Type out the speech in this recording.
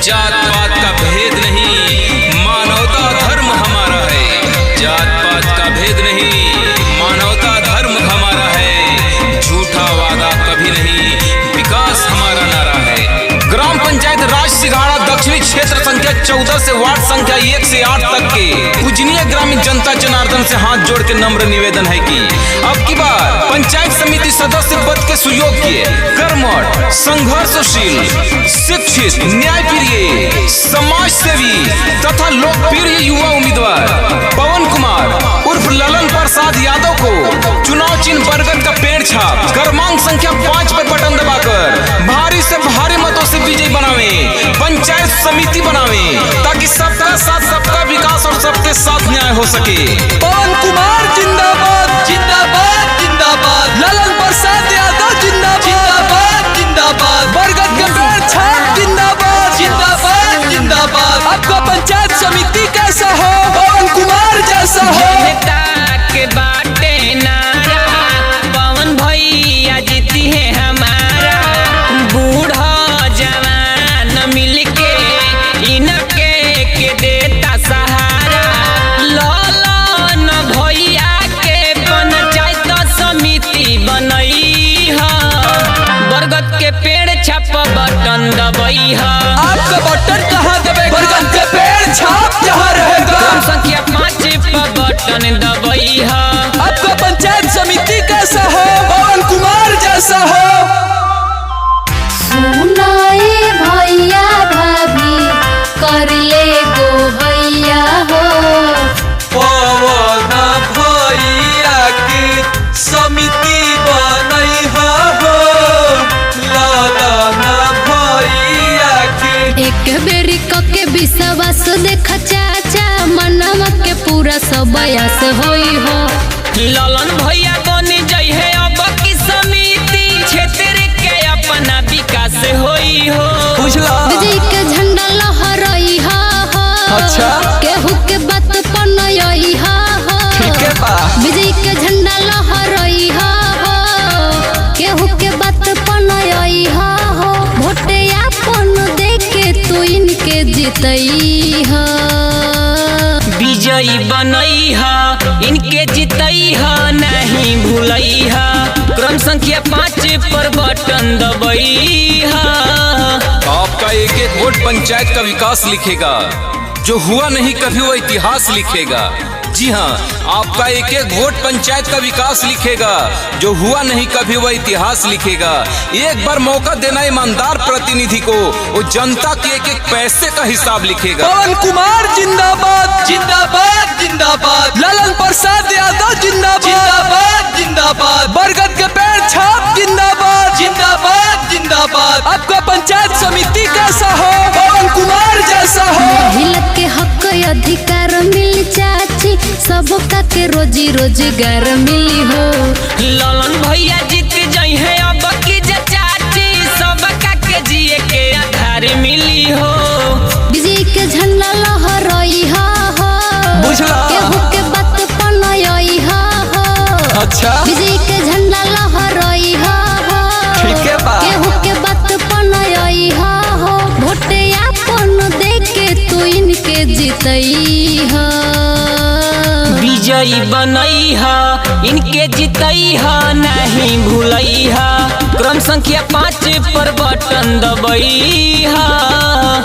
जात पात का भेद नहीं, मानवता धर्म हमारा है। जात पात का भेद नहीं, मानवता धर्म हमारा है। झूठा वादा कभी नहीं, विकास हमारा नारा है। ग्राम पंचायत राज सिघाड़ा दक्षिणी क्षेत्र संख्या 14 से वार्ड संख्या 1 से 8 तक के पूजनीय ग्रामीण जनता जनार्दन से हाथ जोड़ के नम्र निवेदन है कि अब की बार पंचायत समिति सदस्य पद के सुयोग्य, कर्मठ, संघर्षशील, शिक्षित, न्यायप्रिय, समाज सेवी तथा लोकप्रिय युवा उम्मीदवार पवन कुमार उर्फ ललन प्रसाद यादव को चुनाव चिन्ह बरगद का पेड़ छाप क्रमांक संख्या 5 पर बटन दबाकर भारी से भारी मतों से विजयी बनावे, पंचायत समिति बनावे, ताकि सबका साथ सबका विकास और सबके साथ न्याय हो सके। पवन कुमार जिंदाबाद जिंदाबाद जिंदाबाद, ललन प्रसाद यादव जिंदाबाद जिंदाबाद जिंदाबाद, बरगद के पेड़ छाप जिंदाबाद जिंदाबाद जिंदाबाद। आपका पंचायत समिति कैसा हो, पवन कुमार जैसा हो। जनता के बाटे नारा, पवन भैया जीती है हमारा। बूढ़ा जवान मिलके इनके के देता सहारा। ललन भैया के पंचायत समिति बनई है, बरगद के पेड़ छाप बटन दबई है। आपका बटन कहाँ दबेगा, बरगद के पेड़ छाप जहाँ रहेगा। क्रम संख्या 5 पर बटन दबई है। आपका पंचायत समिति कैसा हो, पवन कुमार जैसा हो। सुनाए भैया भाभी कर ले गो भैया हो, पवन भैया की समिति बनई हो, ललन भैया की। एक बेरी कके विश्वास देख चाचा, मनवा के पूरा सब बयास होई हो। ललन भैया बन जाई है अब की समिति, क्षेत्र के अपना विकास होई हो। बुझला विजय के झंडा लहराई हा हो, अच्छा। केहू के बात पनई हा हो। ठीक है बा। विजय के झंडा लहराई हा हो, केहू के बात पनई हा हो। भोटे अपन देके तू इनके जितई हा, विजयी बनई है, इनके जितई है, नहीं भूलई है। क्रम संख्या 5 पर बटन दबई है। आपका एक एक वोट पंचायत का विकास लिखेगा, जो हुआ नहीं कभी वो इतिहास लिखेगा। जी हाँ, आपका एक एक वोट पंचायत का विकास लिखेगा, जो हुआ नहीं कभी वह इतिहास लिखेगा। एक बार मौका देना ईमानदार प्रतिनिधि को, वो जनता के एक एक पैसे का हिसाब लिखेगा। पवन कुमार जिंदाबाद जिंदाबाद जिंदाबाद, ललन प्रसाद यादव जिंदाबाद जिंदाबाद जिंदाबाद, बरगद के पेड़ छाप जिंदाबाद जिंदाबाद जिंदाबाद। आपका पंचायत समिति कैसा हो, पवन कुमार जैसा हो। महिला के हक अधिकार मिल चाची, सबका के रोजी रोजगार मिली हो। ललन भैया जीत जाई है अब की चाची, सबका के जिए के आधार मिली हो। विजय के झंडा लहराई हा हो, बुझला केहू के बात पनई हा हो। अच्छा। विजय के झंडा लहराई हा हो, ठीक है बा। केहू के बात पनई हा हो। भोटे अपन देके तू इनके जितई हा, विजयी बनई है, इनके जितई है, नहीं भूलई है। क्रम संख्या 5 पर बटन दबई है।